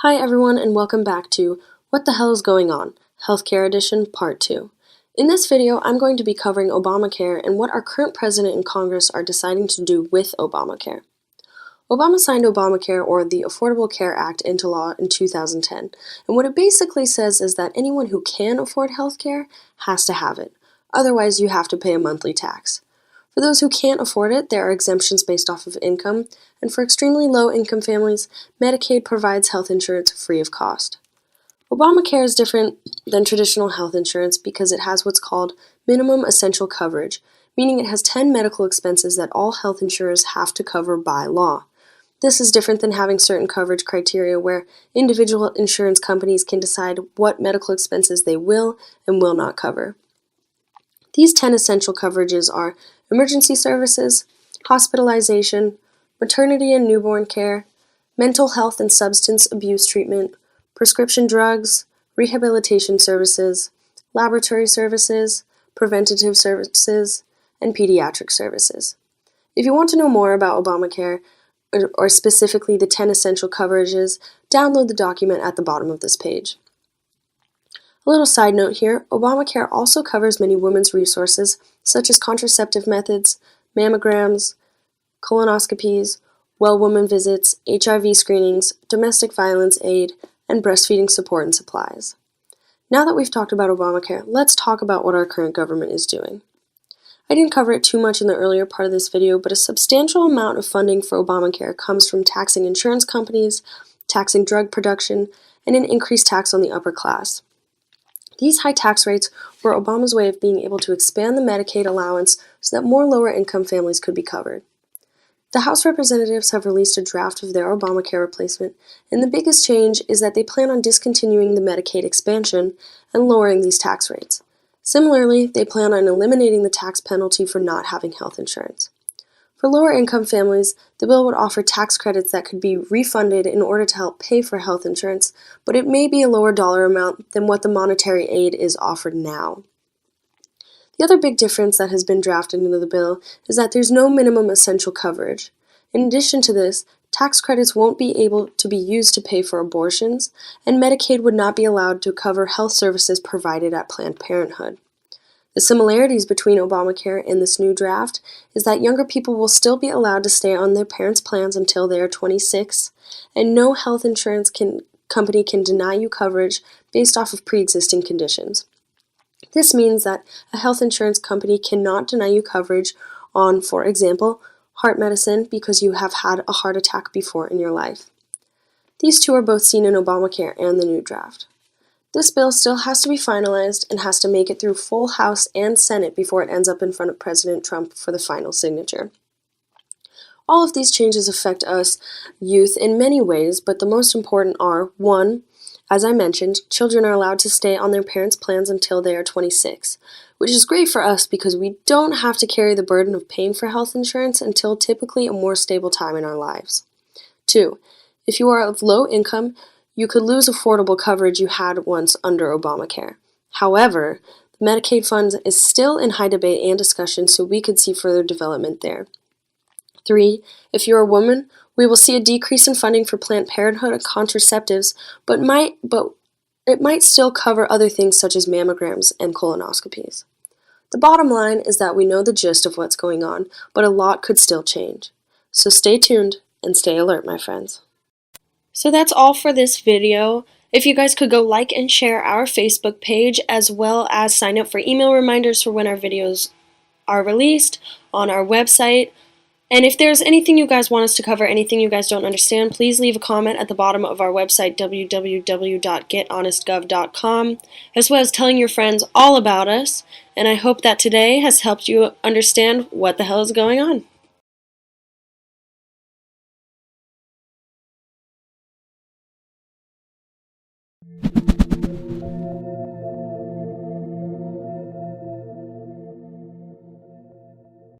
Hi everyone and welcome back to What the Hell is Going On? Healthcare Edition Part 2. In this video, I'm going to be covering Obamacare and what our current president and Congress are deciding to do with Obamacare. Obama signed Obamacare, or the Affordable Care Act, into law in 2010, and what it basically says is that anyone who can afford healthcare has to have it. Otherwise, you have to pay a monthly tax. For those who can't afford it, there are exemptions based off of income, and for extremely low-income families, Medicaid provides health insurance free of cost. Obamacare is different than traditional health insurance because it has what's called minimum essential coverage, meaning it has 10 medical expenses that all health insurers have to cover by law. This is different than having certain coverage criteria where individual insurance companies can decide what medical expenses they will and will not cover. These 10 essential coverages are emergency services, hospitalization, maternity and newborn care, mental health and substance abuse treatment, prescription drugs, rehabilitation services, laboratory services, preventative services, and pediatric services. If you want to know more about Obamacare, or specifically the 10 essential coverages, download the document at the bottom of this page. A little side note here, Obamacare also covers many women's resources such as contraceptive methods, mammograms, colonoscopies, well woman visits, HIV screenings, domestic violence aid, and breastfeeding support and supplies. Now that we've talked about Obamacare, let's talk about what our current government is doing. I didn't cover it too much in the earlier part of this video, but a substantial amount of funding for Obamacare comes from taxing insurance companies, taxing drug production, and an increased tax on the upper class. These high tax rates were Obama's way of being able to expand the Medicaid allowance so that more lower-income families could be covered. The House Representatives have released a draft of their Obamacare replacement, and the biggest change is that they plan on discontinuing the Medicaid expansion and lowering these tax rates. Similarly, they plan on eliminating the tax penalty for not having health insurance. For lower-income families, the bill would offer tax credits that could be refunded in order to help pay for health insurance, but it may be a lower dollar amount than what the monetary aid is offered now. The other big difference that has been drafted into the bill is that there's no minimum essential coverage. In addition to this, tax credits won't be able to be used to pay for abortions, and Medicaid would not be allowed to cover health services provided at Planned Parenthood. The similarities between Obamacare and this new draft is that younger people will still be allowed to stay on their parents' plans until they are 26, and no health insurance company can deny you coverage based off of pre-existing conditions. This means that a health insurance company cannot deny you coverage on, for example, heart medicine because you have had a heart attack before in your life. These two are both seen in Obamacare and the new draft. This bill still has to be finalized and has to make it through full House and Senate before it ends up in front of President Trump for the final signature. All of these changes affect us, youth, in many ways, but the most important are, 1. As I mentioned, children are allowed to stay on their parents' plans until they are 26, which is great for us because we don't have to carry the burden of paying for health insurance until typically a more stable time in our lives. 2. If you are of low income, you could lose affordable coverage you had once under Obamacare. However, the Medicaid fund is still in high debate and discussion, so we could see further development there. 3. If you're a woman, we will see a decrease in funding for Planned Parenthood and contraceptives, but it might still cover other things such as mammograms and colonoscopies. The bottom line is that we know the gist of what's going on, but a lot could still change. So stay tuned and stay alert, my friends. So that's all for this video. If you guys could go like and share our Facebook page, as well as sign up for email reminders for when our videos are released on our website. And if there's anything you guys want us to cover, anything you guys don't understand, please leave a comment at the bottom of our website, www.gethonestgov.com, as well as telling your friends all about us. And I hope that today has helped you understand what the hell is going on.